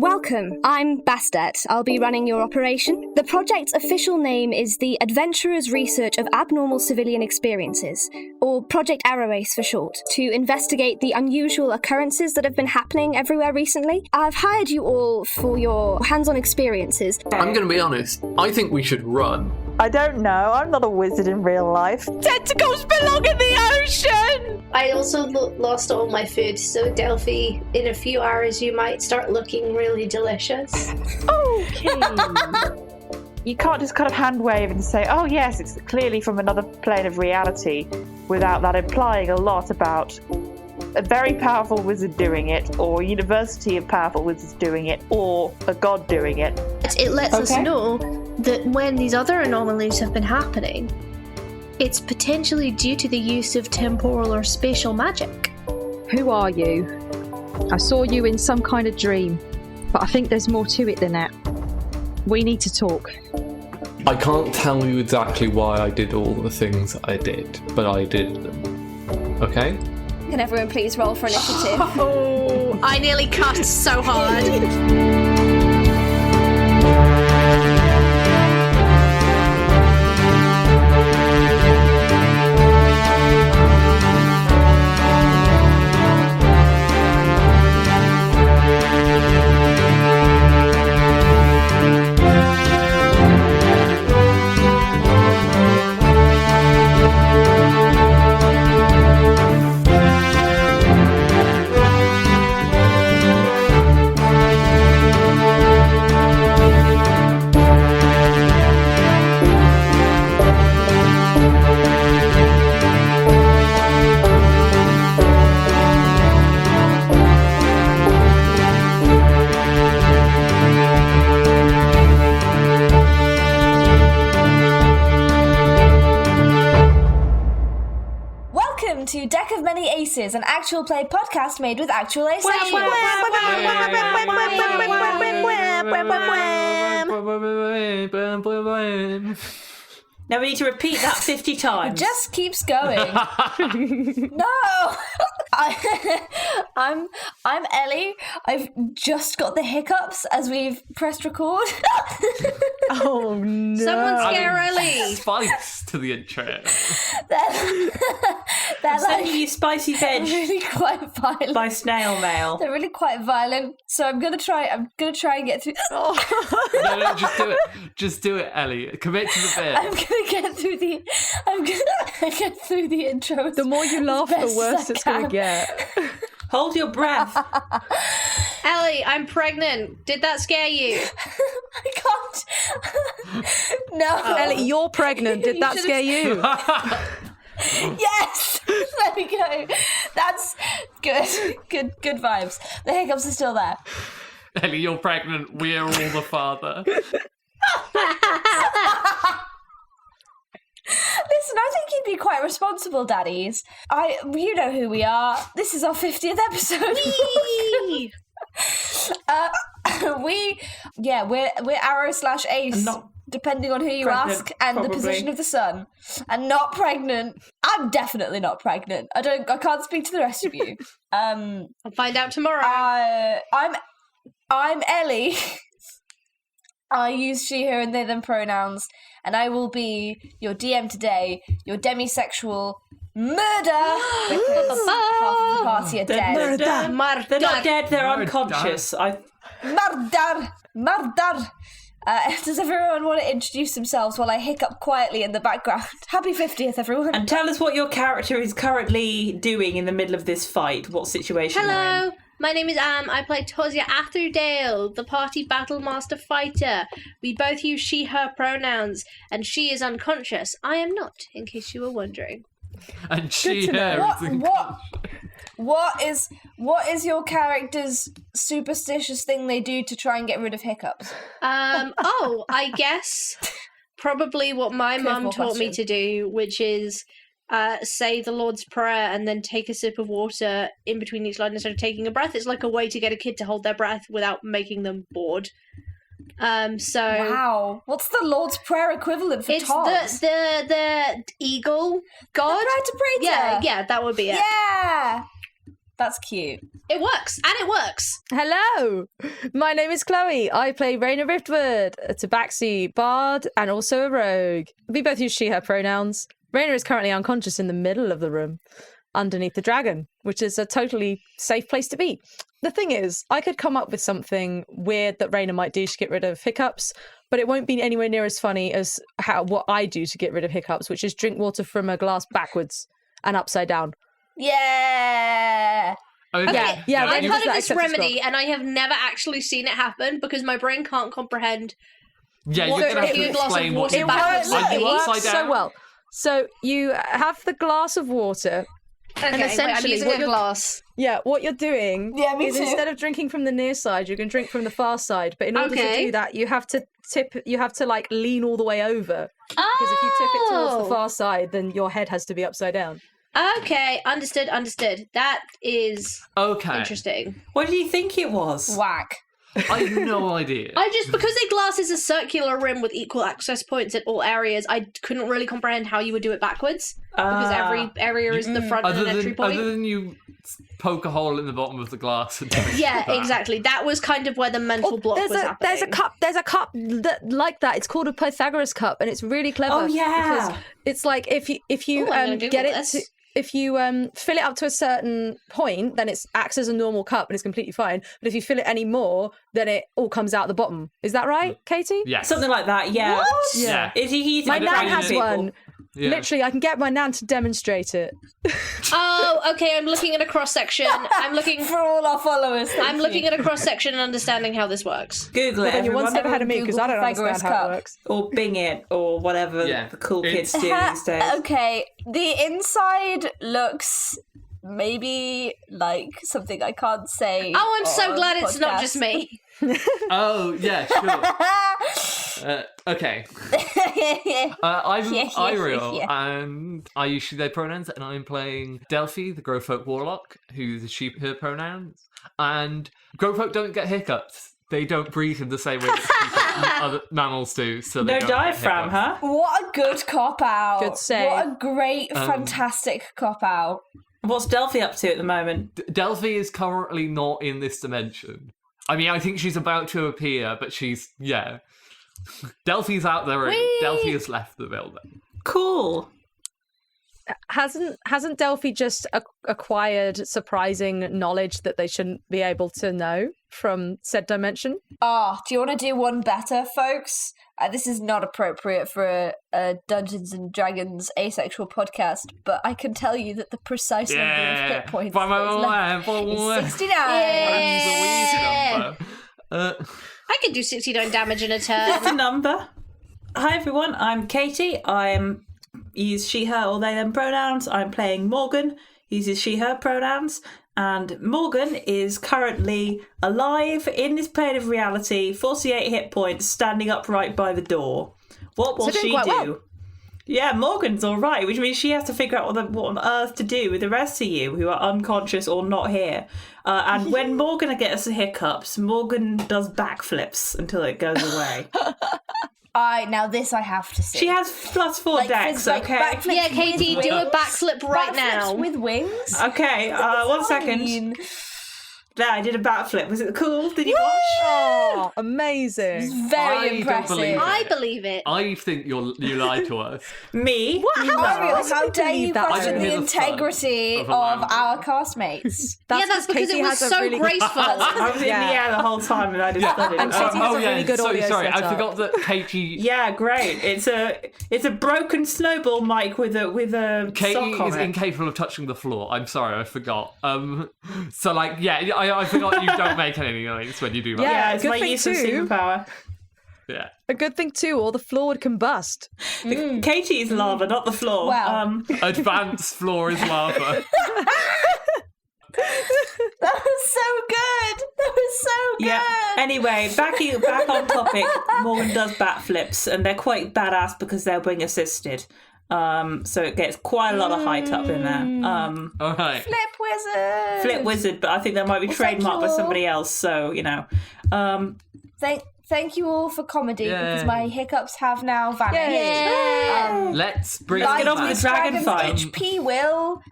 Welcome, I'm Bastet. I'll be running your operation. The project's official name is the Adventurers' Research of Abnormal Civilian Experiences, or Project Arrowace for short, to investigate the unusual occurrences that have been happening everywhere recently. I've hired you all for your hands-on experiences. I'm going to be honest, I think we should run. I don't know, I'm not a wizard in real life. Tentacles belong in the ocean! I also lost all my food, so Delphi, in a few hours you might start looking really delicious. Okay. You can't just kind of hand wave and say, oh yes, it's clearly from another plane of reality, without that implying a lot about a very powerful wizard doing it, or a university of powerful wizards doing it, or a god doing it. It lets us know that when these other anomalies have been happening, it's potentially due to the use of temporal or spatial magic. Who are you? I saw you in some kind of dream, but I think there's more to it than that. We need to talk. I can't tell you exactly why I did all the things I did, but I did them. Okay? Can everyone please roll for initiative? Oh, I nearly cussed so hard. To Deck of Many Aces, an actual play podcast made with actual aces. Now we need to repeat that 50 times. It just keeps going. No! I'm Ellie. I've just got the hiccups as we've pressed record. Oh no. Someone scare Ellie. Spice to the intro. They're Sending you spicy veg really quite violent. by snail mail. They're really quite violent, so I'm gonna try and get through. No, just do it. Just do it, Ellie. Commit to the bit. I'm gonna get through the. I'm gonna get through the intro. The more you laugh, the worse it's going to get. Hold your breath. Ellie, I'm pregnant. Did that scare you? I can't. No. Ellie, you're pregnant. Did that scare you? Yes. There we go. That's good. Good vibes. The hiccups are still there. Ellie, you're pregnant. We're all the father. Listen, I think you'd be quite responsible, daddies. You know who we are. This is our 50th episode. Whee! We're arrow/ace, depending on who you ask, and probably the position of the sun. And not pregnant. I'm definitely not pregnant. I can't speak to the rest of you. I'll find out tomorrow. I'm Ellie. I use she, her, and they, them pronouns, and I will be your DM today, your demisexual murder, because half of the party are dead. Murder. They're not dead, they're unconscious. Murder. Does everyone want to introduce themselves while I hiccup quietly in the background? Happy 50th, everyone. And tell us what your character is currently doing in the middle of this fight, what situation you're in. Hello, my name is I play Tosia Atherdale, the party battle master fighter. We both use she, her pronouns, and she is unconscious. I am not, in case you were wondering. And she, her, is What is your character's superstitious thing they do to try and get rid of hiccups? I guess probably what my mum taught me to do, which is say the Lord's Prayer and then take a sip of water in between each line instead of taking a breath. It's like a way to get a kid to hold their breath without making them bored. Wow. What's the Lord's Prayer equivalent for Togs? It's the eagle god. The praetor. Yeah, that would be it. Yeah. That's cute. It works, and it works. Hello, my name is Chloe. I play Raina Riftwood, a tabaxi bard, and also a rogue. We both use she/her pronouns. Raina is currently unconscious in the middle of the room, underneath the dragon, which is a totally safe place to be. The thing is, I could come up with something weird that Raina might do to get rid of hiccups, but it won't be anywhere near as funny as what I do to get rid of hiccups, which is drink water from a glass backwards and upside down. Yeah. Okay. Yeah. I've heard of this remedy, and I have never actually seen it happen because my brain can't comprehend. Yeah, you're going to have to explain what it works. It works so well. So you have the glass of water. Okay, and essentially, I'm using a glass. Yeah, what you're doing is too. instead of drinking from the near side, you can drink from the far side. But in order to do that, you have to like lean all the way over. Because if you tip it towards the far side, then your head has to be upside down. Okay, understood. That is interesting. What do you think it was? Whack. I have no idea. Because a glass is a circular rim with equal access points at all areas, I couldn't really comprehend how you would do it backwards. Because every area is the front and an entry point. Other than you poke a hole in the bottom of the glass. And exactly. That was kind of where the mental block was happening. There's a cup like that. It's called a Pythagoras cup, and it's really clever. Oh, yeah. Because it's like if you get it to... If you fill it up to a certain point, then it acts as a normal cup and it's completely fine. But if you fill it any more, then it all comes out the bottom. Is that right, Katie? Yeah. Something like that, yeah. What? Yeah. My nan has one. Yeah. Literally, I can get my nan to demonstrate it. Oh, okay. I'm looking at a cross section. I'm looking for all our followers. I'm looking at a cross section and understanding how this works. Google it. Then you're one step ahead of me because I don't understand how it works. Or Bing it, or whatever the cool kids do these days. Okay, the inside looks maybe like something I can't say. Oh, I'm so glad it's not just me. Oh, yeah, sure. Okay. I'm Eiriol, and I use she, they pronouns, and I'm playing Delphi, the Growfolk Warlock, who's a she, her pronouns. And Growfolk don't get hiccups. They don't breathe in the same way that other mammals do. So they no don't diaphragm, get hiccups. huh? What a good cop-out. Good save. What a great, fantastic cop-out. What's Delphi up to at the moment? Delphi is currently not in this dimension. I mean, I think she's about to appear, but Delphi's out there. Delphi has left the building. Cool. Hasn't Delphi just acquired surprising knowledge that they shouldn't be able to know from said dimension? Do you want to do one better, folks? This is not appropriate for a Dungeons and Dragons asexual podcast, but I can tell you that the precise number of hit points is 69. I can do 69 damage in a turn. That's a number. Hi everyone, I'm Katie. I'm use she, her, or they, them pronouns. I'm playing Morgan, uses she, her pronouns. And Morgan is currently alive in this plane of reality, 48 hit points, standing upright by the door. What will she do? Well. Yeah, Morgan's all right, which means she has to figure out what on earth to do with the rest of you who are unconscious or not here. And when Morgan gets the hiccups, Morgan does backflips until it goes away. Now this I have to see. She has +4 dex, okay? Yeah, Katie, do a backflip right now. With wings? Okay, 1 second. There, I did a backflip. Was it cool? Did you watch? Oh, amazing. It's very impressive. I believe it. I think you lied to us. Me? What? How dare you question the integrity of our castmates? That's because it was so graceful. I was in the air the whole time and I just studied. And Katie has a really good audio sorry, setup. I forgot that Katie... Yeah, great. It's a broken snowball mic with a Katie sock on is it. incapable of touching the floor. I'm sorry, I forgot. So I forgot you don't make any noise when you do that. Yeah, it's my use of superpower. Yeah. A good thing too, or the floor would combust. Katie's lava, not the floor. Wow. Advanced floor is lava. That was so good. That was so good. Yeah. Anyway, back on topic. Morgan does backflips, and they're quite badass because they're wing assisted. So it gets quite a lot of height up in there. All right. Flip wizard, but I think that might be trademarked by somebody else. So Thank you all for comedy because my hiccups have now vanished. Let's bring get on with the dragon fight. HP will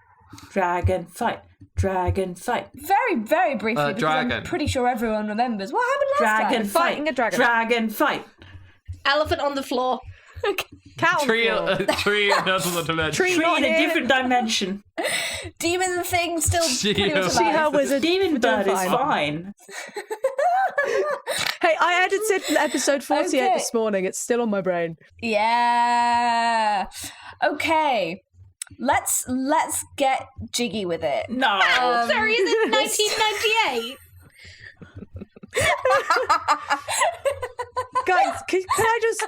Dragon fight. Dragon fight. Very, very briefly, because dragon. I'm pretty sure everyone remembers. What happened last Dragon time? fight. Fighting a dragon. Dragon fight. Elephant on the floor. Cat on Tree, floor. tree in another dimension. Tree Tree not in a here. different dimension. Demon thing still pretty much See how alive. wizard. Demon We're doing bird is fine. Hey, I edited episode 48 Okay. this morning. It's still on my brain. Yeah. Okay. Let's get jiggy with it. No. Sorry, is it 1998? Guys,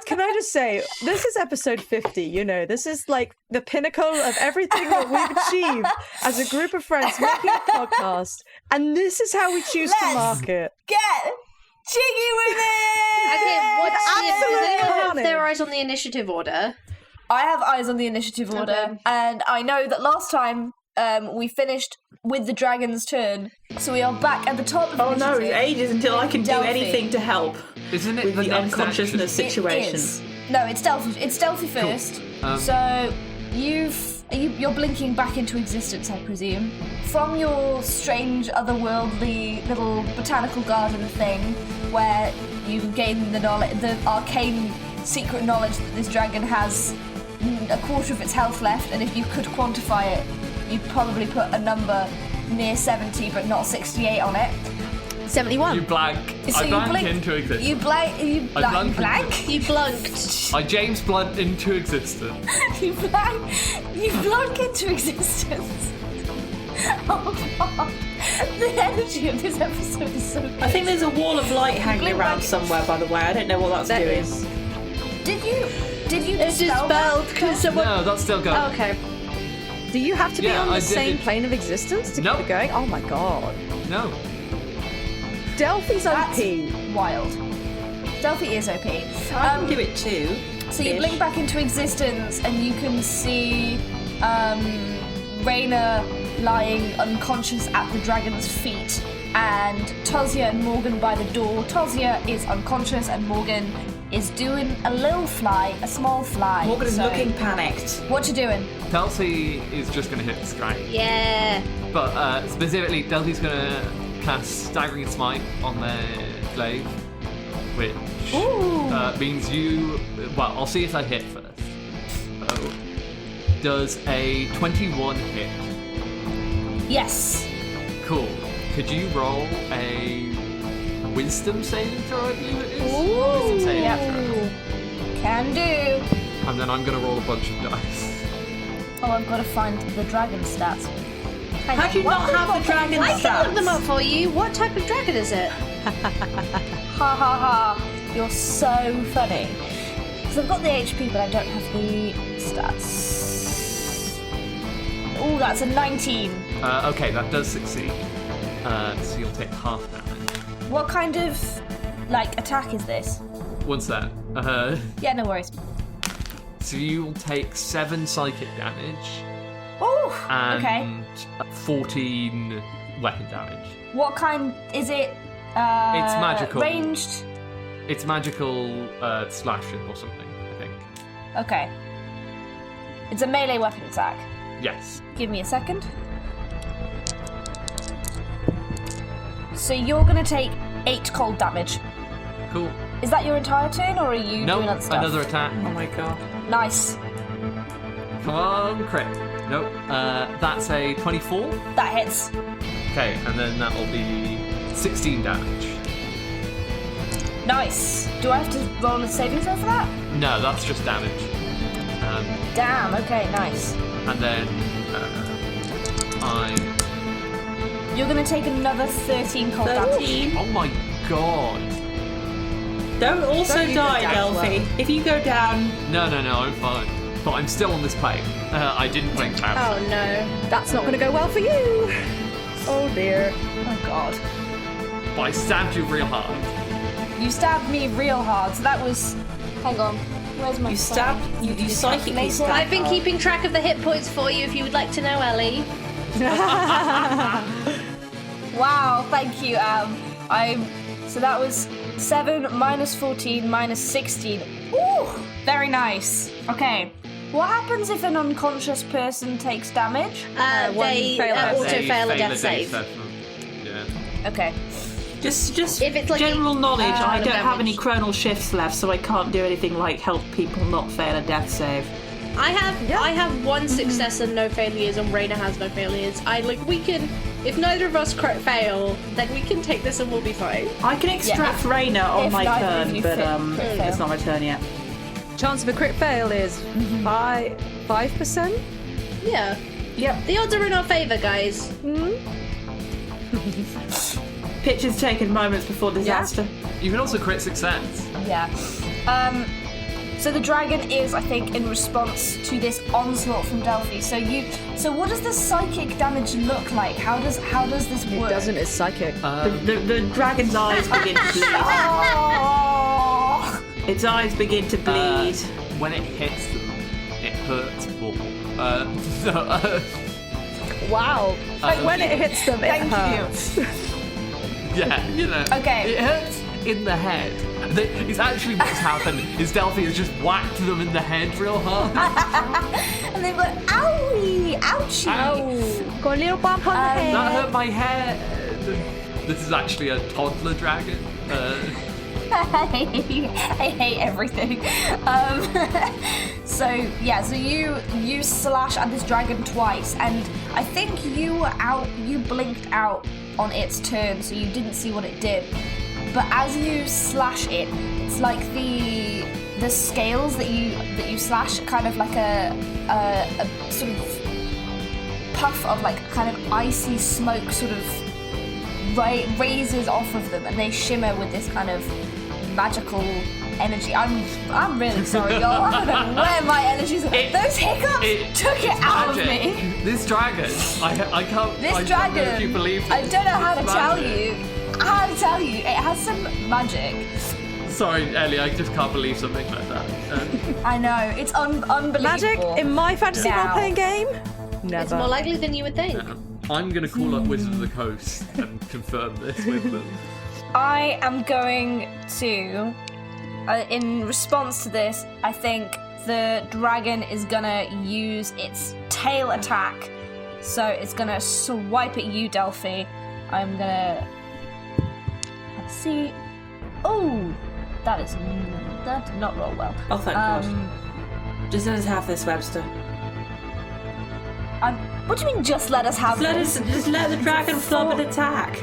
can I just say, this is episode 50, you know, this is like the pinnacle of everything that we've achieved as a group of friends making a podcast, and this is how we choose to Let's market. Get jiggy with it. Okay, what's Absolutely does anyone have carnage. their eyes on the initiative order? I have eyes on the initiative order, Okay. and I know that last time we finished with the dragon's turn, so we are back at the top of the Oh no, it's initiative. ages until I can do Delphi. anything to help Isn't it with the the next unconsciousness action? situation. It is. No, it's Delphi. It's Delphi first. So you're blinking back into existence, I presume, from your strange, otherworldly little botanical garden thing, where you gain the arcane secret knowledge that this dragon has a quarter of its health left, and if you could quantify it, you'd probably put a number near 70, but not 68 on it. 71. You blank. So I you blank blink into existence. You blank. You blunked. I James Blunt into existence. You blank into existence. Oh god. The energy of this episode is so good. I think there's a wall of light hanging Blink around back. somewhere, by the way. I don't know what that's There doing. is. Did you It's dispel dispelled that? because someone. No, that's still going. Oh, okay. Do you have to be Yeah, on I the did same it. plane of existence to Nope. keep it going? Oh my god. No. Delphi's That's OP. wild. Delphi is OP. I can do it too. So you blink back into existence and you can see Raina lying unconscious at the dragon's feet, and Tozia and Morgan by the door. Tozia is unconscious and Morgan is doing a small fly. Morgan is So, looking panicked. What you doing? Delphi is just going to hit this guy. Yeah. But specifically, Delphi's going to cast Staggering Smite on their glaive, which means you... Well, I'll see if I hit first. So, does a 21 hit? Yes. Cool. Could you roll a Wisdom saving throw, I believe it is? Ooh. Wisdom saving Yep. throw. Can do. And then I'm going to roll a bunch of dice. Oh, I've got to find the dragon stats. Hang How on, do you what not have the dragon I can look them stats? up for you. What type of dragon is it? Ha ha ha. You're so funny. Because I've got the HP, but I don't have the stats. Oh, that's a 19. Okay, that does succeed. So you'll take half damage. What kind of, attack is this? What's that? Yeah, no worries. So you will take 7 psychic damage Oh, and okay. 14 weapon damage. What kind is it? It's magical. Ranged? It's magical slashing or something, I think. Okay. It's a melee weapon attack. Yes. Give me a second. So you're going to take 8 cold damage. Cool. Is that your entire turn, or are you No, doing other stuff? another attack. Oh my god. Nice. Come on, crit. Nope. That's a 24. That hits. Okay, and then that will be 16 damage. Nice. Do I have to roll a saving throw for that? No, that's just damage. Damn, okay, nice. And then You're going to take another 13 cold damage. 13. Oh my god. Don't also Don't use die, the dash Delphi. well. If you go down, No, I'm fine. But I'm still on this plane. I didn't blink out. Oh no. That's not going to go well for you. Oh dear. Oh god. But I stabbed you real hard. You stabbed me real hard, so that was... Hang on. Where's my you stabbed, you psychically calculator? stabbed. I've been keeping track of the hit points for you if you would like to know, Ellie. Wow, thank you, So that was 7 minus 14 minus 16. Ooh, very nice. Okay, What happens if an unconscious person takes damage? They auto-fail a death save. Yeah. Okay. Just if it's like general knowledge, I don't have damage. any chronal shifts left, so I can't do anything like help people not fail a death save. I have one success and no failures, and Raina has no failures. We can, if neither of us fail, then we can take this and we'll be fine. I can extract Raina on my turn, but it's it's not my turn yet. Chance of a crit fail is 5%? Yeah. Yep. The odds are in our favour, guys. Pictures taken moments before disaster. You can also crit success. Yeah. So the dragon is, I think, in response to this onslaught from Delphi. So what does the psychic damage look like? How does this work? It doesn't, it's psychic. The dragon's eyes begin to bleed. Oh! Its eyes begin to bleed. When it hits them, it hurts more. Wow. When it hits them, it hurts. Yeah, you know. Okay. It hurts in the head. It's actually what's happened is Delphi has just whacked them in the head real hard. And they've got owie, ouchie. Ow. Got a little bump on the head. That hurt my head. This is actually a toddler dragon. I hate everything. So you slash at this dragon twice, and I think you blinked out on its turn, so you didn't see what it did. But as you slash it, it's like the scales that you slash, kind of like a sort of puff of like kind of icy smoke sort of raises off of them, and they shimmer with this kind of magical energy. I'm really sorry, y'all. I don't know where my energies are. Those hiccups took it out of me. This dragon, I can't. This dragon, don't know if you believe this. I don't know how to tell you. It has some magic. Sorry, Ellie, I just can't believe something like that. I know, it's unbelievable. Magic in my fantasy role-playing game? Never. It's more likely than you would think. I'm going to call up Wizards of the Coast and confirm this with them. I am going to, in response to this, I think the dragon is going to use its tail attack. So it's going to swipe at you, Delphi. I'm going to... Let's see. Oh! That did not roll well. Oh, thank God. Just let us have this, Webster. What do you mean, just let us have this? Just let the dragon flub an attack.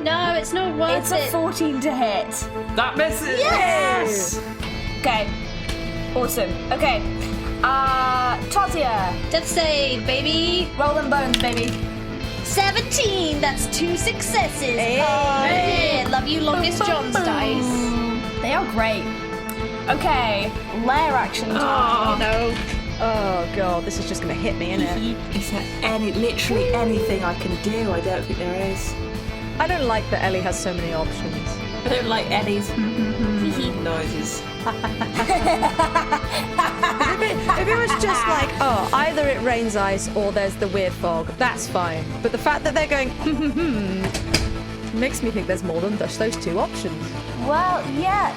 No, it's not worth it. It's a 14 to hit. That misses! Yes! Okay. Awesome. Okay. Tatia. Death save, baby. Roll them bones, baby. 17. That's 2 successes. Hey. Love you, longest John's dice. They are great. Okay. Lair action time. Oh no. Oh god, this is just gonna hit me, innit? Is there literally anything I can do? I don't think there is. I don't like that Ellie has so many options. I don't like Ellie's noises. If it was just like, oh, either it rains ice or there's the weird fog, that's fine. But the fact that they're going, makes me think there's more than just those two options. Well, yeah,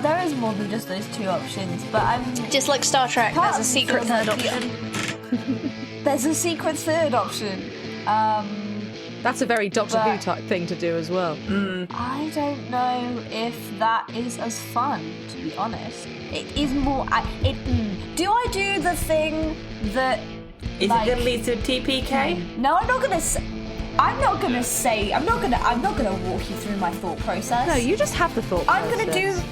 there is more than just those two options, but I'm... Just like Star Trek, there's a secret third option. There's a secret third option. That's a very Doctor Who type thing to do as well. I don't know if that is as fun, to be honest. It is more... Do I do the thing that... Is it going to lead to a TPK? No, I'm not going to say... I'm not gonna walk you through my thought process. No, you just have the thought process.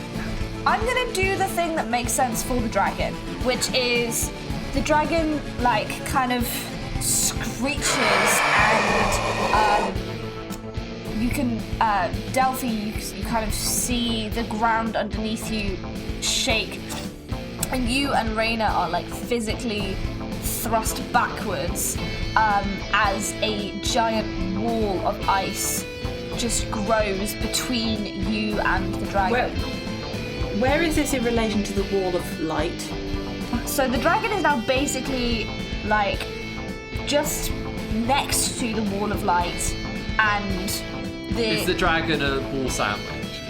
I'm gonna do the thing that makes sense for the dragon, which is the dragon kind of screeches and you can Delphi, you kind of see the ground underneath you shake, and you and Raina are physically thrust backwards as a giant wall of ice just grows between you and the dragon. Where is this in relation to the wall of light? So the dragon is now basically just next to the wall of light, and Is the dragon a wall sandwich?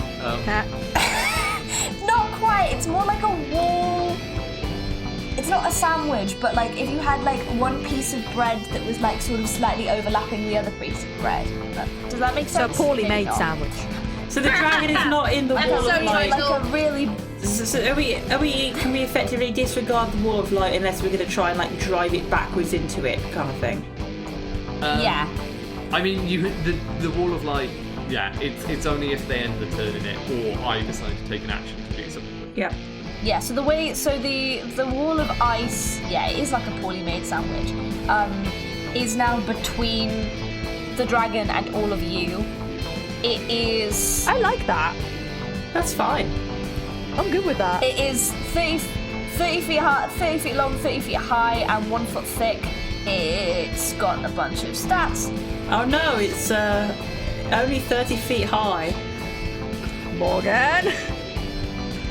Not quite. It's more like a wall. It's it's not a sandwich, but like if you had like one piece of bread that was like sort of slightly overlapping the other piece of bread. Does that make sense? So a poorly made sandwich. So the dragon is not in the wall of light. Like a really. So can we effectively disregard the wall of light unless we're going to try and like drive it backwards into it, kind of thing? Yeah. I mean, the wall of light. Yeah, it's only if they end the turn in it, or I decide to take an action to do something. Yeah. Yeah. So the wall of ice. Yeah, it is like a poorly made sandwich. Is now between the dragon and all of you. It is. I like that. That's fine. I'm good with that. It is 30 feet high, 30 feet long, 30 feet high, and 1 foot thick. It's got a bunch of stats. Oh no, it's only 30 feet high. Morgan.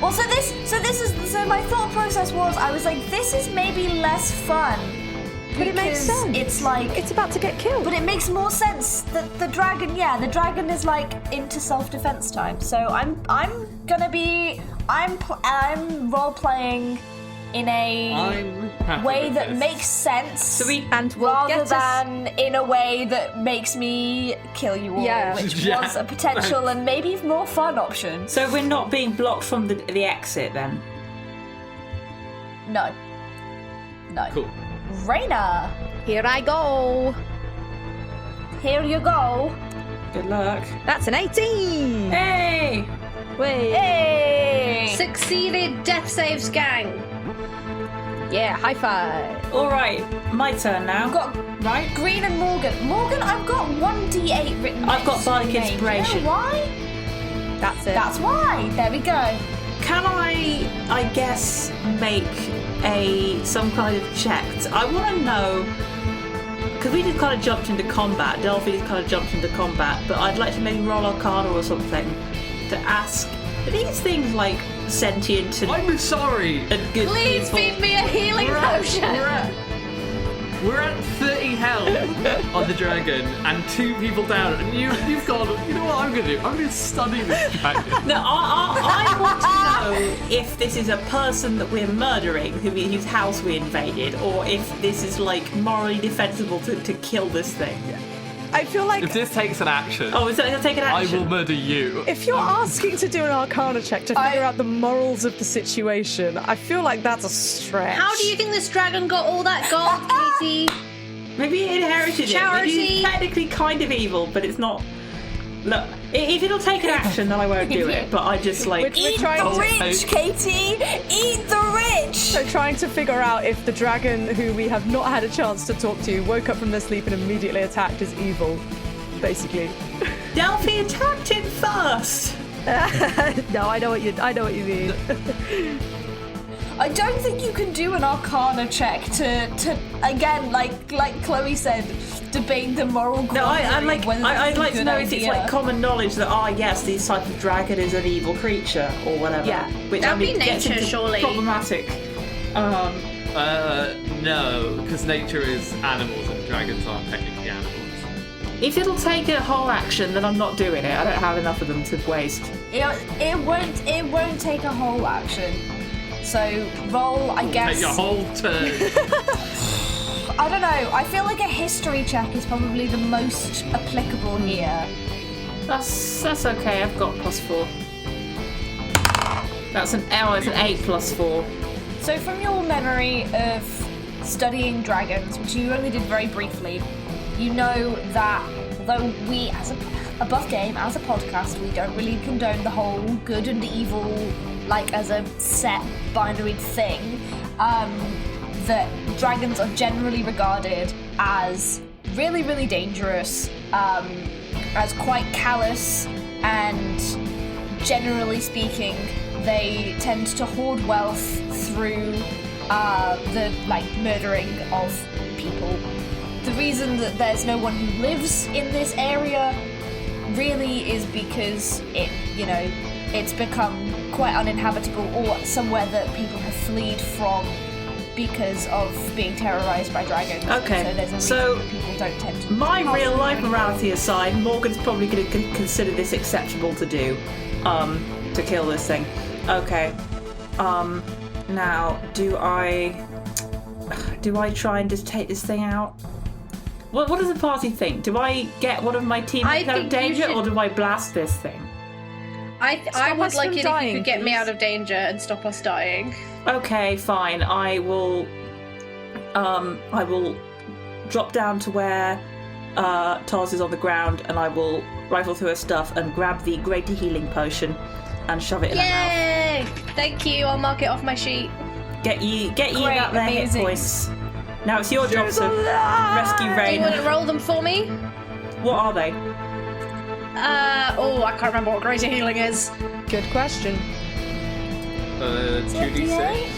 Well, so my thought process was, I was like, this is maybe less fun. But it makes sense. It's like it's about to get killed. But it makes more sense that the dragon is like into self-defense time. So I'm role playing in a way that makes sense, rather than in a way that makes me kill you all, which was a potential and maybe more fun option. So we're not being blocked from the exit then? No. Cool. Raina, Here I go. here you go. Good luck. That's an 18. Hey! Wait. Hey! Succeeded death saves, gang. Yeah, high five. All right, my turn now. I've got Right? Green and Morgan. Morgan, I've got 1d8 written. I've got next to bardic your name. inspiration. Do you know why? That's it. That's why. There we go. Can I guess, make some kind of check? I want to know, because we just kind of jumped into combat. Delphi just kind of jumped into combat, but I'd like to maybe roll Arcana or something to ask, are these things like sentient and, I'm sorry. and good Please people? feed me a healing potion. We're at 30 health on the dragon and 2 people down, and you've gone, you know what I'm going to do? I'm going to study this dragon. No, I want to know if this is a person that we're murdering, whose house we invaded, or if this is like morally defensible to kill this thing. I feel like If this takes an action, Oh, is that going to take an I action? will murder you. if you're asking to do an Arcana check to figure out the morals of the situation, I feel like that's a stretch. How do you think this dragon got all that gold, Katie? Maybe he inherited Charity. it. Maybe he's technically kind of evil, but it's not. Look, if it'll take an action, then I won't do it. But I just like. We're trying The to, rich, Katie! Eat the rich! so trying to figure out if the dragon who we have not had a chance to talk to woke up from their sleep and immediately attacked is evil, basically. Delphi attacked him first. No, I know what you mean. I don't think you can do an Arcana check to again, like Chloe said, debate the moral No, I'd like to know if it's idea. like common knowledge that yes, this type of dragon is an evil creature or whatever. Yeah. Which That'd be gets nature, into surely. Problematic. No, because nature is animals and dragons aren't technically animals. If it'll take a whole action, then I'm not doing it. I don't have enough of them to waste. It won't take a whole action. So roll, I guess. Take your whole turn. I don't know. I feel like a history check is probably the most applicable here. That's okay. I've got +4. It's an 8 +4. So from your memory of studying dragons, which you only did very briefly, you know that although we, as a above game, as a podcast, we don't really condone the whole good and evil, like as a set binary thing, that dragons are generally regarded as really, really dangerous, as quite callous, and generally speaking, they tend to hoard wealth through the murdering of people. The reason that there's no one who lives in this area really is because it's become quite uninhabitable, or somewhere that people have fled from because of being terrorized by dragons. Okay, so there's a reason that people don't tend to. My real life morality aside, Morgan's probably going to consider this acceptable to do, to kill this thing. Okay. Now, do I Do I try and just take this thing out? What does the party think? Do I get one of my teammates out of danger, or do I blast this thing? I would like it if you could get me out of danger and stop us dying. Okay, fine. I will drop down to where Taz is on the ground, and I will rifle through her stuff and grab the greater healing potion and shove it in her mouth. Yay! Thank you. I'll mark it off my sheet. Get you that there hit points. Now it's your job to rescue Raina. Do you want to roll them for me? What are they? I can't remember what greater healing is. Good question. 2d6.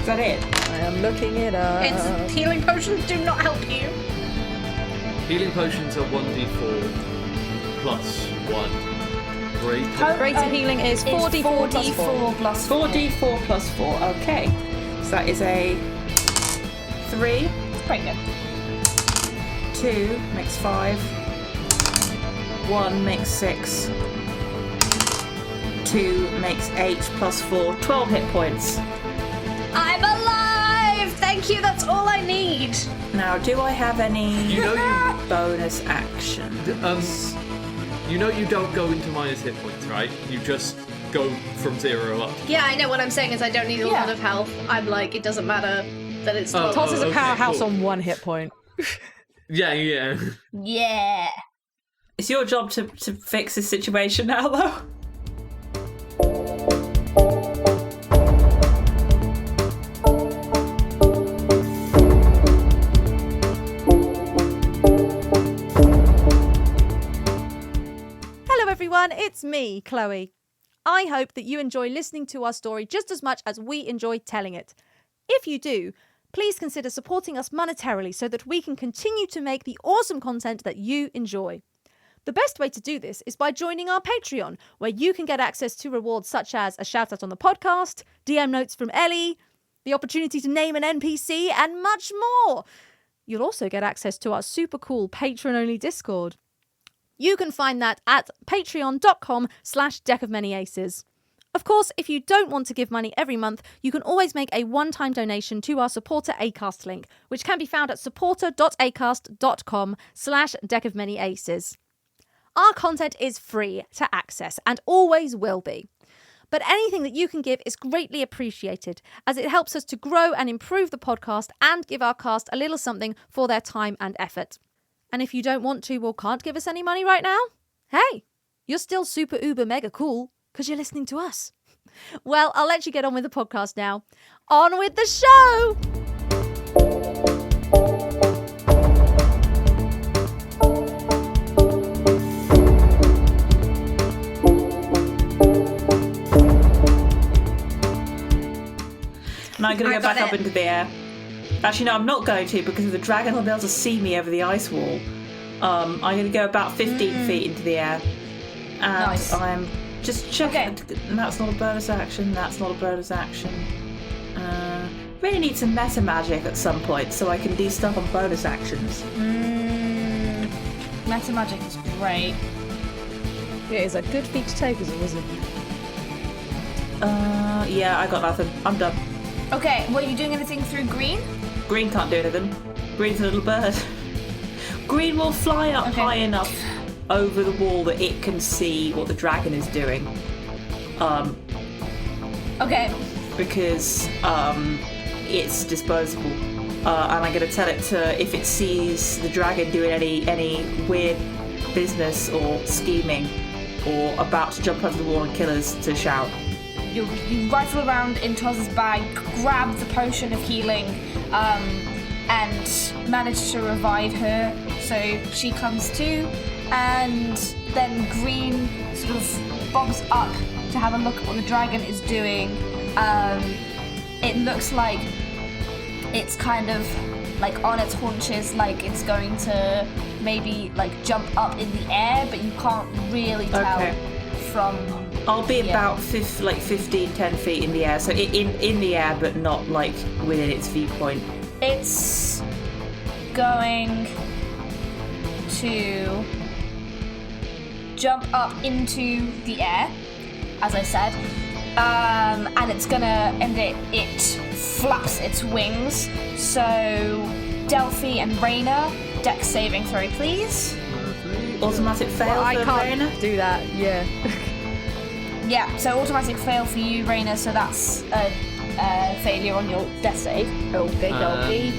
Is that it? I am looking it up. It's healing potions do not help you. Healing potions are 1d4 plus 1. Greater healing is 4d4 plus 4. 4d4 plus 4. Okay. So that is a 3. It's pretty good. 2 makes 5. 1 makes 6. 2 makes 8 plus 4. 12 hit points. I'm alive! Thank you, that's all I need. Now, do I have any bonus action? You know you don't go into minus hit points, right? You just go from 0 up. Yeah, I know. What I'm saying is I don't need a lot of health. I'm like, it doesn't matter that it's... Toss is a powerhouse cool. on 1 hit point. Yeah. Yeah. It's your job to fix this situation now, though. Hello everyone, it's me, Chloe. I hope that you enjoy listening to our story just as much as we enjoy telling it. If you do, please consider supporting us monetarily so that we can continue to make the awesome content that you enjoy. The best way to do this is by joining our Patreon, where you can get access to rewards such as a shout-out on the podcast, DM notes from Ellie, the opportunity to name an NPC, and much more. You'll also get access to our super cool patron-only Discord. You can find that at patreon.com/deckofmanyaces. Of course, if you don't want to give money every month, you can always make a one-time donation to our supporter Acast link, which can be found at supporter.acast.com/deckofmanyaces. Our content is free to access and always will be. But anything that you can give is greatly appreciated, as it helps us to grow and improve the podcast and give our cast a little something for their time and effort. And if you don't want to or can't give us any money right now, hey, you're still super uber mega cool because you're listening to us. Well, I'll let you get on with the podcast now. On with the show! And I'm going to go back up into the air. Actually, no, I'm not going to, because the dragon will be able to see me over the ice wall. I'm going to go about 15 feet into the air. And Nice. I'm just checking. That's not a bonus action. That's not a bonus action. Really need some meta magic at some point so I can do stuff on bonus actions. Meta magic is great. It is a good feat to take as a wizard. Yeah, I got nothing. I'm done. Okay, were you doing anything through green? Green can't do anything. Green's a little bird. Green will fly up high enough over the wall that it can see what the dragon is doing. Okay. Because it's disposable. And I'm going to tell it to, if it sees the dragon doing any weird business or scheming or about to jump over the wall and kill us, to shout. You rifle around in Toz's bag, grab the potion of healing, and manage to revive her. So she comes to, and then Green sort of bobs up to have a look at what the dragon is doing. It looks like it's kind of like on its haunches, like it's going to maybe like jump up in the air, but you can't really tell from... I'll be about 15, 10 feet in the air, so in the air, but not like within its viewpoint. It's going to jump up into the air, as I said, and it's gonna, and it flaps its wings. So, Delphi and Raina, dex saving throw, please. Automatic fail I for can't Raina? do that, yeah. Yeah, so automatic fail for you, Raina, so that's a failure on your dex save. Okay, dokie.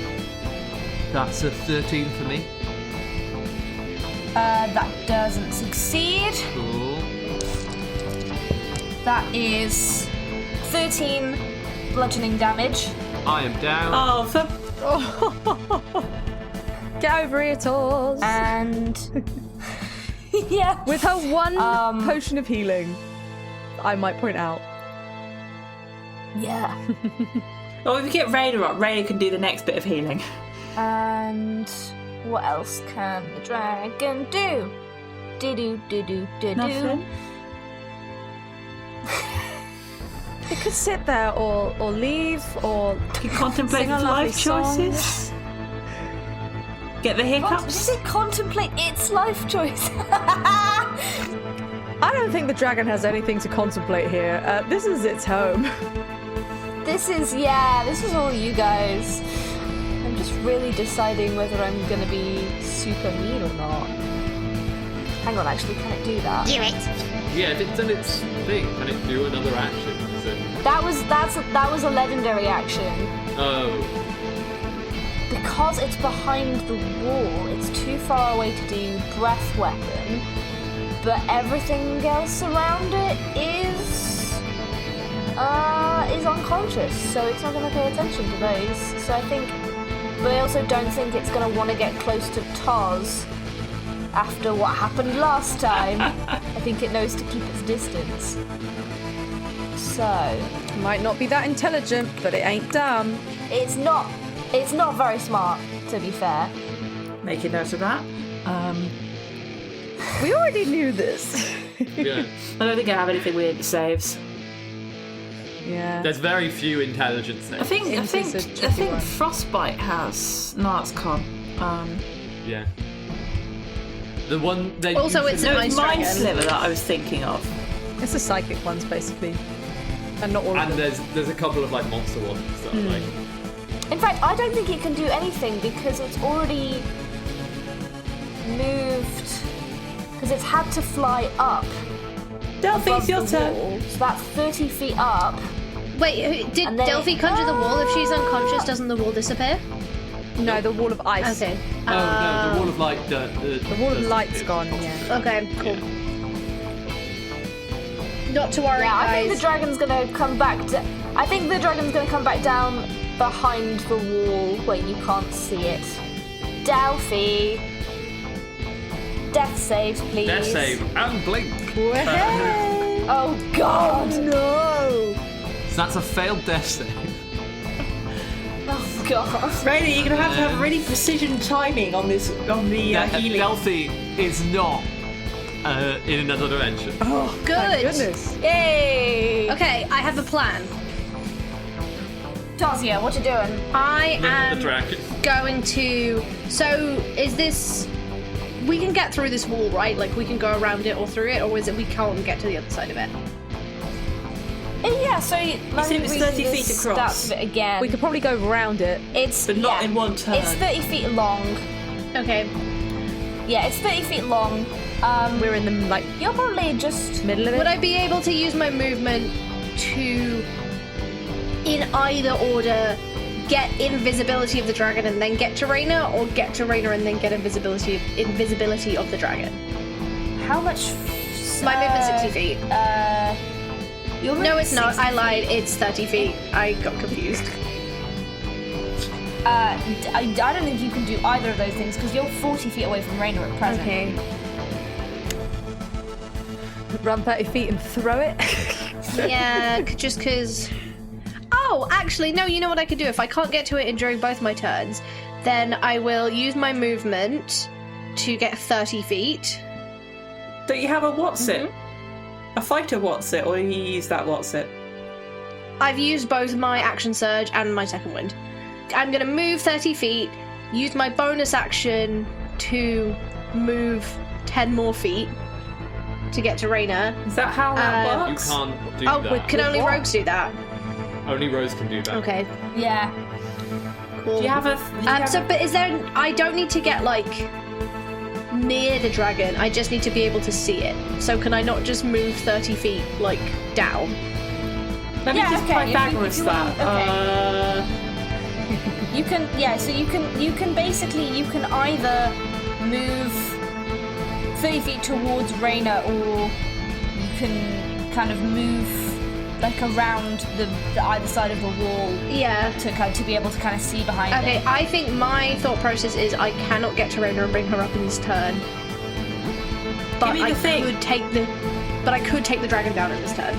That's a 13 for me. That doesn't succeed. Cool. That is 13 bludgeoning damage. I am down. Oh, for... Get over here, Tors. And... yeah. With her one potion of healing, I might point out. Yeah. Oh, if you get Raina up, Raina can do the next bit of healing. And what else can the dragon do? Do-do-do-do-do-do. Nothing. It could sit there or leave or You contemplate sing a lovely life choices. song. Get the Did you hiccups. say contemplate its life choice? I don't think the dragon has anything to contemplate here. This is its home. This is all you guys. I'm just really deciding whether I'm gonna be super mean or not. Hang on, actually, can it do that? Do it. Yeah, if it's done its thing, can it do another action? Is it... That was a legendary action. Oh. Because it's behind the wall, it's too far away to do breath weapon, but everything else around it is unconscious, so it's not going to pay attention to those. So I think, but I also don't think it's going to want to get close to Tars after what happened last time. I think it knows to keep its distance. So Might not be that intelligent, but it ain't dumb. it's not very smart, to be fair. Make a note of that. We already knew this. Yeah. I don't think I have anything weird that saves. Yeah. There's very few intelligence saves. I think It's a tricky one. Frostbite has. No, it's con. Yeah. The one they Also, usually- it's No, a it's nice Mind dragon. Sliver that I was thinking of. It's the psychic ones, basically. And not all of And them. there's a couple of like monster ones that are like. In fact, I don't think it can do anything because it's already moved. Because it's had to fly up. Delphi, above it's your the turn. wall, so that's 30 feet up. Wait, did And then Delphi it- conjure the wall? If she's unconscious, doesn't the wall disappear? No, the wall of ice. Okay. Oh no, the wall of light. The wall of light's gone, yeah. Okay, cool. Not to worry, Yeah, I guys. think the dragon's gonna come back. I think the dragon's gonna come back down behind the wall where you can't see it. Delphi, death saves, please. Death save and blink. Oh God! No! So that's a failed death save. Oh God! Raina, you're gonna have really precision timing on the healing. Delphi is not in another dimension. Oh, Good. Goodness. Yay! Okay, I have a plan. Tasia, what you doing? I The am dragon. going to. So, is this? We can get through this wall, right? Like we can go around it or through it, or is it we can't get to the other side of it? Yeah, so let said me it's read 30 the feet across. stats of it again. We could probably go round it. It's but not in one turn. It's 30 feet long. Okay. Yeah, it's 30 feet long. We're in the You're probably just middle of it. Would I be able to use my movement to, in either order, get invisibility of the dragon and then get to Raina, or get to Raina and then get invisibility of the dragon? How much? My movement's 60 feet. Your No, it's not. 60 I lied. feet. It's 30 feet. I got confused. I don't think you can do either of those things because you're 40 feet away from Raina at present. Okay. Run 30 feet and throw it. Yeah, just because. Oh, actually, no. You know what I could do? If I can't get to it during both my turns, then I will use my movement to get 30 feet. Don't you have a what's it? A fighter what's it, or you use that what's it? I've used both my action surge and my second wind. I'm going to move 30 feet, use my bonus action to move 10 more feet to get to Raina. Is that how that You works? can't do Oh, that. can only rogues do that? Only Rose can do that. Okay. Yeah. Cool. Do you have a? But is there? I don't need to get like near the dragon. I just need to be able to see it. So can I not just move 30 feet like down? Let me just Pythagoras that. You can, so you can basically, you can either move 30 feet towards Raina, or you can kind of move like around the either side of the wall. Yeah. To be able to kind of see behind it. Okay, I think my thought process is I cannot get to Raina and bring her up in this turn. But I could take the dragon down in this turn.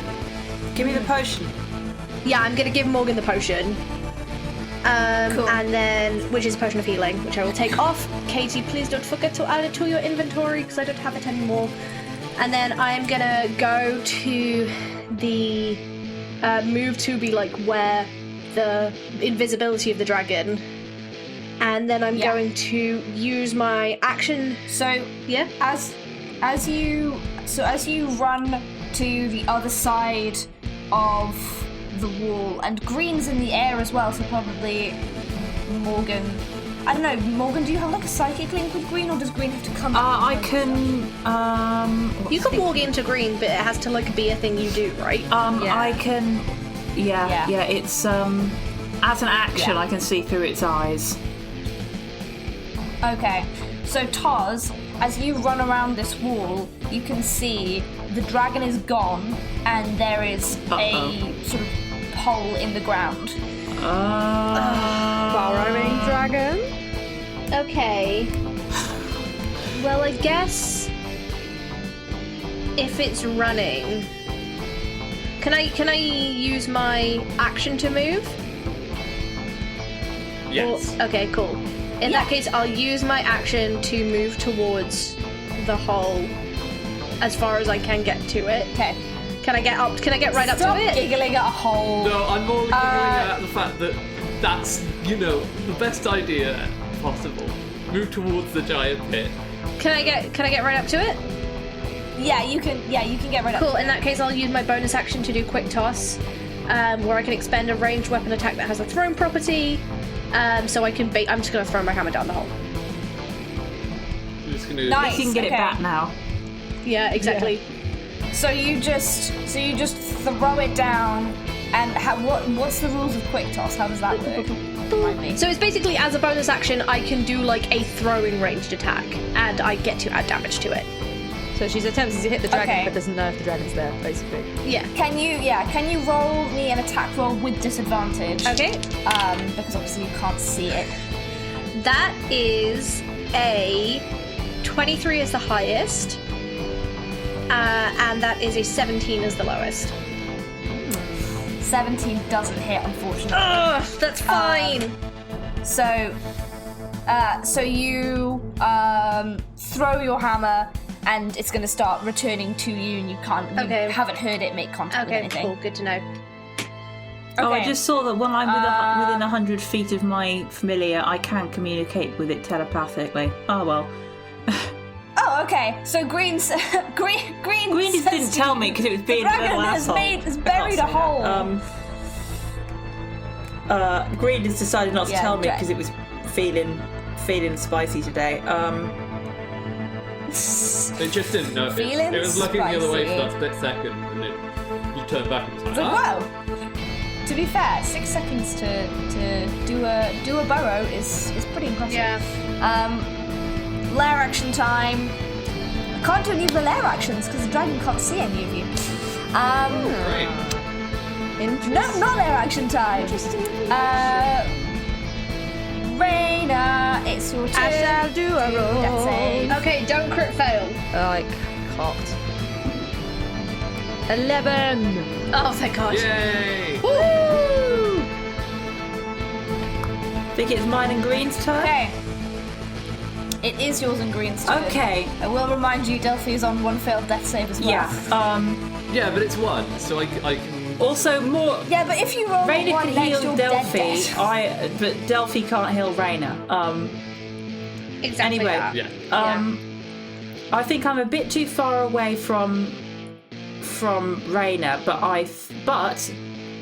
Give me the potion. Yeah, I'm gonna give Morgan the potion. Cool. And then, which is a potion of healing, which I will take off. Katie, please don't forget to add it to your inventory because I don't have it anymore. And then I'm gonna go to the move to be like where the invisibility of the dragon, and then I'm going to use my action. So yeah, as you run to the other side of the wall, and Green's in the air as well, so probably Morgan. I don't know, Morgan, do you have like a psychic link with Green, or does Green have to come? I can. You can walk into Green, but it has to like be a thing you do, right? I can. Yeah. It's as an action, I can see through its eyes. Okay, so Taz, as you run around this wall, you can see the dragon is gone, and there is a sort of hole in the ground. Burrowing dragon? Okay. Well, I guess if it's running, can I use my action to move? Yes. Okay, cool. In that case, I'll use my action to move towards the hole as far as I can get to it. Okay. Can I get right up to it? Stop giggling at a hole. No, I'm more giggling at the fact that that's, the best idea possible. Move towards the giant pit. Can I get right up to it? Yeah, you can get right up. Cool. In that case, I'll use my bonus action to do quick toss, where I can expend a ranged weapon attack that has a thrown property. So I can I'm just gonna throw my hammer down the hole. I'm just gonna. Nice. You can get it back now. Yeah, exactly. Yeah. So you just throw it down, and what's the rules of quick toss? How does that work? So it's basically, as a bonus action, I can do like a throwing ranged attack, and I get to add damage to it. So she's attempting to hit the dragon, but doesn't know if the dragon's there, basically. Yeah. Can you roll me an attack roll with disadvantage? Okay. Because obviously you can't see it. That is a 23 as the highest, and that is a 17 as the lowest. 17 doesn't hit, unfortunately. Ugh, that's fine. So you throw your hammer, and it's going to start returning to you, and you haven't heard it make contact with anything. Cool, good to know. Oh, I just saw that when I'm within 100 feet of my familiar, I can communicate with it telepathically. Oh well. Oh, okay. So Green just didn't tell me because it was being a little asshole. The dragon has buried a hole. Green just decided not to tell me because it was feeling spicy today. It just didn't know. It was looking the other way for that split second, and you turned back and was like, wow. To be fair, 6 seconds to do a burrow is pretty impressive. Yeah. Lair action time. I can't do any of the lair actions because the dragon can't see any of you. Great. No, not lair action time. Interesting. Raina, it's your turn. I shall do a roll. Death save. Okay, don't crit fail. I can't. 11. Oh, thank God. Yay! Woo! think it's mine and Green's turn. Okay. It is yours and Green's turn. Okay. I will remind you, Delphi is on one failed death save as well. Yeah. Yeah, but it's one, so I can. Also, more. Yeah, but if you roll Raina one can next, heal you're Delphi. dead. But Delphi can't heal Raina. Exactly. Anyway, that. Yeah. I think I'm a bit too far away from Raina, but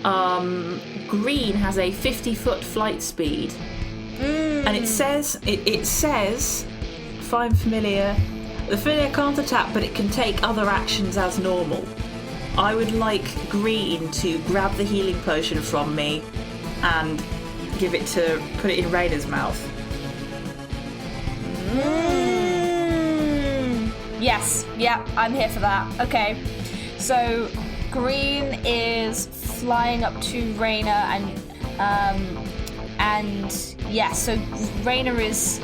Green has a 50-foot flight speed. And it says, if I'm familiar, the familiar can't attack, but it can take other actions as normal. I would like Green to grab the healing potion from me and put it in Raina's mouth. Yes, yeah, I'm here for that. Okay, so Green is flying up to Raina and so Raina is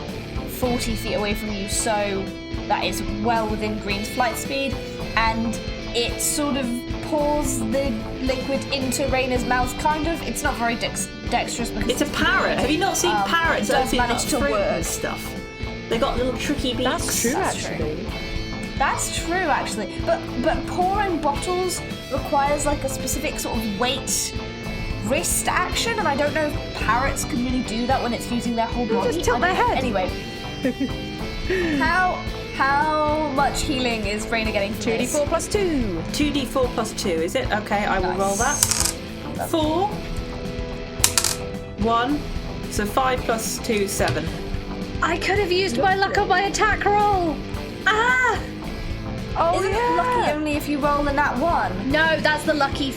40 feet away from you, so that is well within Green's flight speed, and it sort of pours the liquid into Raina's mouth, kind of. It's not very dexterous because it's a parrot. Have you not seen parrots? It does manage to work. And stuff. They got little tricky beaks. That's true, actually. That's true, actually. But pouring bottles requires like a specific sort of weight wrist action, and I don't know if parrots can really do that when it's using their whole body. Just tilt their head. Anyway, how much healing is Raina getting? 2d4 plus 2. 2d4 plus 2, is it? Okay, I will roll that. 4. 1. So 5 plus 2, 7. I could have used my luck on my attack roll. Ah! Isn't it lucky only if you roll in that one? No, that's the lucky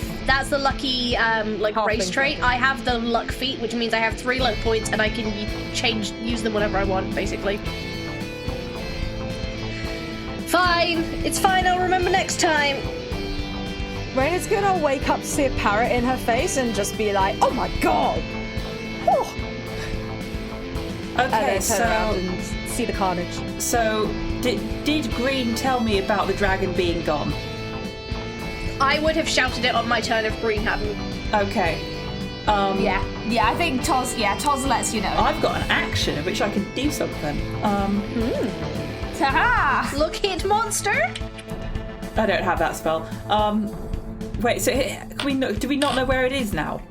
race trait. I have the luck feat, which means I have 3 luck points and I can use them whenever I want, basically. Fine, it's fine, I'll remember next time. Raina's gonna wake up to see a parrot in her face and just be like, oh my god! Oh. Okay, and then turn around and see the carnage. So, did Green tell me about the dragon being gone? I would have shouted it on my turn if Green hadn't. Okay. Yeah, I think Toz lets you know. I've got an action in which I can do something. Ta-ha! Look hit monster! I don't have that spell. Wait, so do we not know where it is now?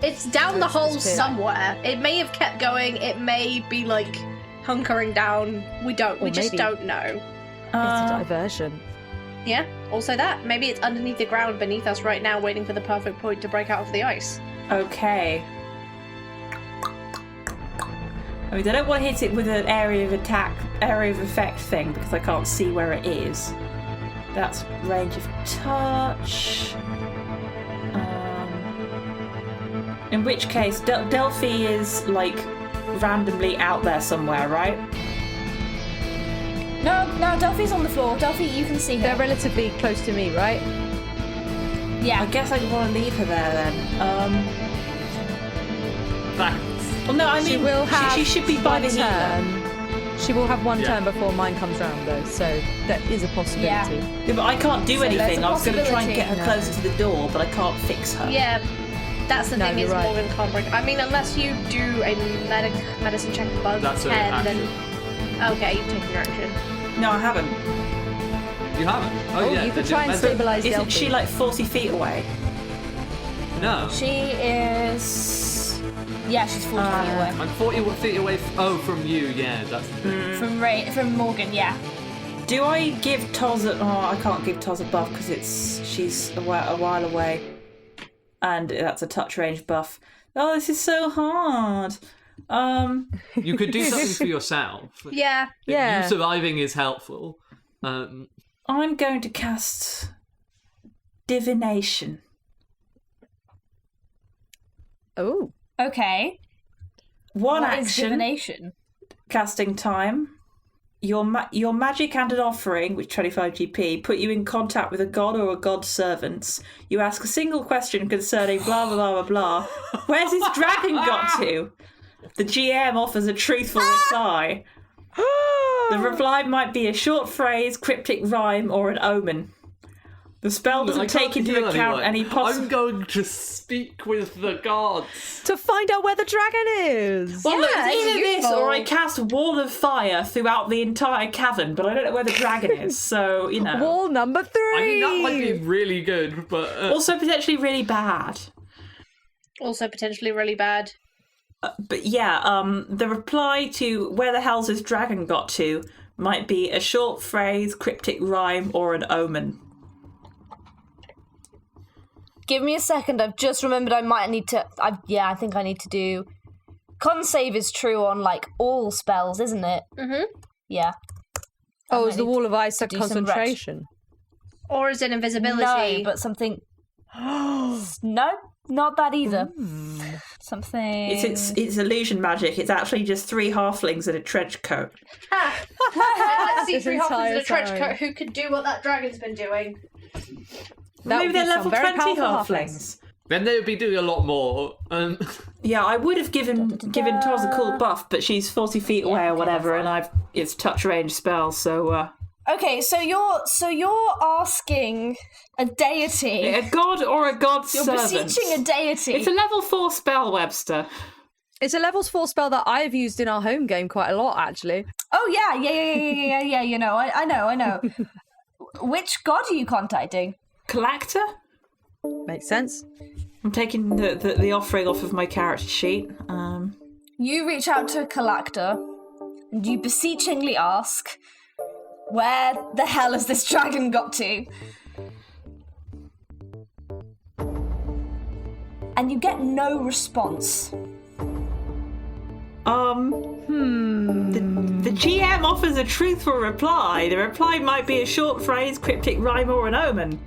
It's down the hole somewhere. It may have kept going. It may be like hunkering down. We just don't know. It's a diversion. Yeah, also that. Maybe it's underneath the ground beneath us right now, waiting for the perfect point to break out of the ice. Okay. I mean, I don't want to hit it with an area of effect thing because I can't see where it is. That's range of touch. In which case, Delphi is like randomly out there somewhere, right? No, Delphi's on the floor. Delphi, you can see her. They're relatively close to me, right? Yeah. I guess I'd want to leave her there then. Well, no, I mean, she should be by the turn. She will have one turn before mine comes round, though, so that is a possibility. Yeah, but I can't do anything. I was going to try and get her closer to the door, but I can't fix her. Yeah, that's the thing is right. Morgan can't break. I mean, unless you do a medicine check above 10, then... Okay, you've taken your action. No, I haven't. You haven't? Oh, yeah. You could try and stabilise Delphi. Isn't she like 40 feet away? No. She is... Yeah, she's 40 feet away. I'm 40 feet away from you, yeah, that's the thing. From Morgan, yeah. Do I give Toz I can't give Toz a buff because she's a while away. And that's a touch range buff. Oh, this is so hard. You could do something for yourself. Yeah. You surviving is helpful. I'm going to cast divination. Oh. Okay. What action. Is divination? Casting time. Your magic and an offering, which 25 GP, put you in contact with a god or a god's servants. You ask a single question concerning blah, blah, blah, blah, blah. Where's this dragon got to? The GM offers a truthful reply. The reply might be a short phrase, cryptic rhyme, or an omen. The spell doesn't take into account any possible... I'm going to speak with the gods. To find out where the dragon is. Well, look, it's either this or I cast Wall of Fire throughout the entire cavern, but I don't know where the dragon is, so, you know. Wall number 3. I mean, that might be really good, but... Also potentially really bad. Also potentially really bad. But yeah, the reply to where the hell's this dragon got to might be a short phrase, cryptic rhyme, or an omen. Give me a second. I've just remembered I might need to... I think I need to do... Con save is true on, like, all spells, isn't it? Mm-hmm. Yeah. Oh, is the Wall of Ice a concentration? Or is it invisibility? No, but something... No, not that either. Something... It's illusion magic. It's actually just 3 halflings in a trench coat. Let's see 3 halflings in a trench coat who could do what that dragon's been doing. Maybe they're level 20 halflings. Then they would be doing a lot more. Yeah, I would have given Toz a cool buff, but she's 40 feet away or whatever, and it's touch range spell, so... Okay, so you're asking a deity... A god or a god You're servant. beseeching a deity. It's a level 4 spell, Webster. It's a level 4 spell that I've used in our home game quite a lot, actually. Oh, yeah, you know, I know. Which god are you contacting? Collector? Makes sense. I'm taking the offering off of my character sheet. You reach out to Collector, and you beseechingly ask, where the hell has this dragon got to? And you get no response. The GM offers a truthful reply. The reply might be a short phrase, cryptic rhyme, or an omen.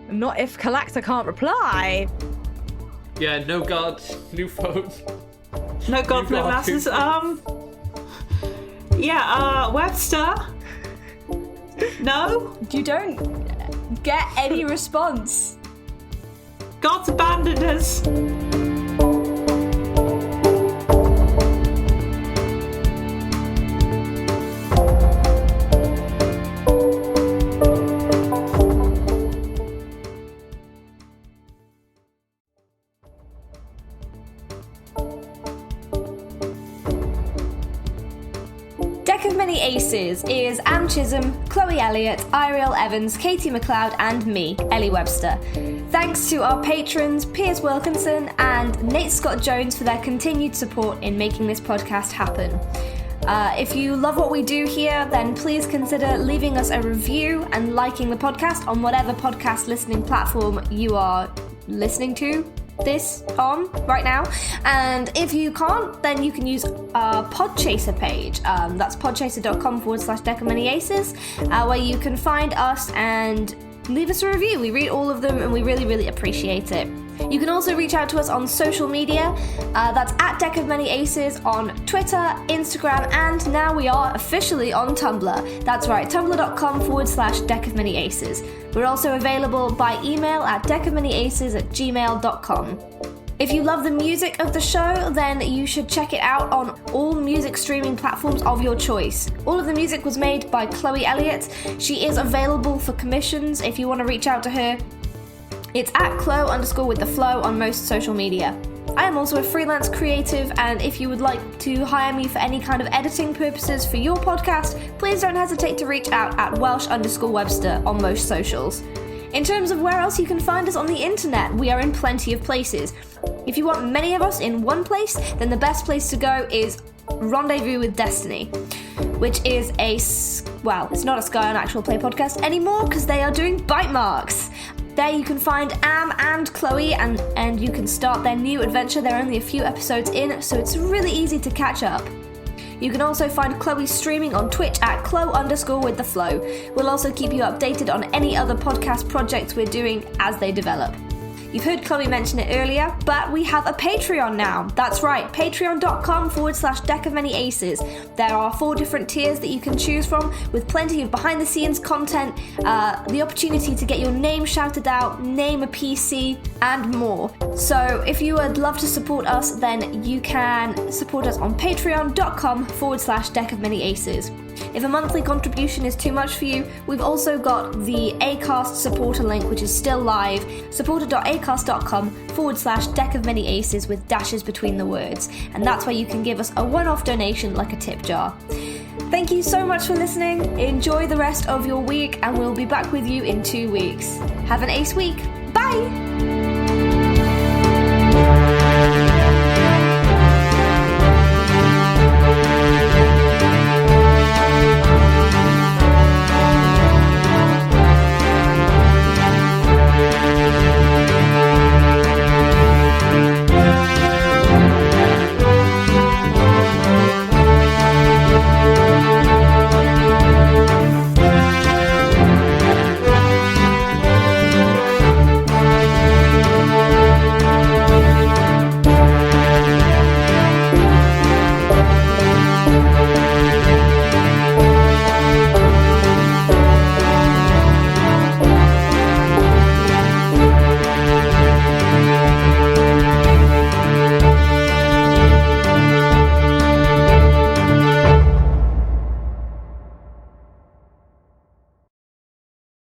Not if Collector can't reply. Yeah, no god, new phone. No god, no masses. Webster? No? You don't get any response. God's abandoned us. Deck of Many Aces is Anne Chisholm, Chloe Elliott, Eiriol Evans, Katie McLeod, and me, Ellie Webster. Thanks to our patrons Piers Wilkinson and Nate Scott Jones for their continued support in making this podcast happen. If you love what we do here, then please consider leaving us a review and liking the podcast on whatever podcast listening platform you are listening to this on right now. And if you can't, then you can use our Podchaser page. That's podchaser.com/deckofmanyaces, where you can find us and leave us a review. We read all of them and we really, really appreciate it. You can also reach out to us on social media. That's at Deck of Many Aces on Twitter, Instagram, and now we are officially on Tumblr. That's right, tumblr.com/Deck of Many Aces. We're also available by email at deckofmanyAces@gmail.com. If you love the music of the show, then you should check it out on all music streaming platforms of your choice. All of the music was made by Chloe Elliott. She is available for commissions if you want to reach out to her. It's at Chloe_with_the_flow on most social media. I am also a freelance creative, and if you would like to hire me for any kind of editing purposes for your podcast, please don't hesitate to reach out at Welsh_Webster on most socials. In terms of where else you can find us on the internet, we are in plenty of places. If you want many of us in one place, then the best place to go is Rendezvous with Destiny, which is it's not a Sky on Actual Play podcast anymore because they are doing bite marks. There you can find Am and Chloe, and you can start their new adventure. They're only a few episodes in, so it's really easy to catch up. You can also find Chloe streaming on Twitch at Chloe_with_the_flow. We'll also keep you updated on any other podcast projects we're doing as they develop. You've heard Chloe mention it earlier, but we have a Patreon now. That's right, patreon.com/Deck-of-Many-Aces. There are 4 different tiers that you can choose from, with plenty of behind-the-scenes content, the opportunity to get your name shouted out, name a PC, and more. So if you would love to support us, then you can support us on patreon.com/Deck-of-Many-Aces. If a monthly contribution is too much for you, we've also got the Acast supporter link, which is still live, supporter.acast.com/Deck-of-Many-Aces with dashes between the words. And that's where you can give us a one-off donation like a tip jar. Thank you so much for listening. Enjoy the rest of your week, and we'll be back with you in 2 weeks. Have an ace week. Bye!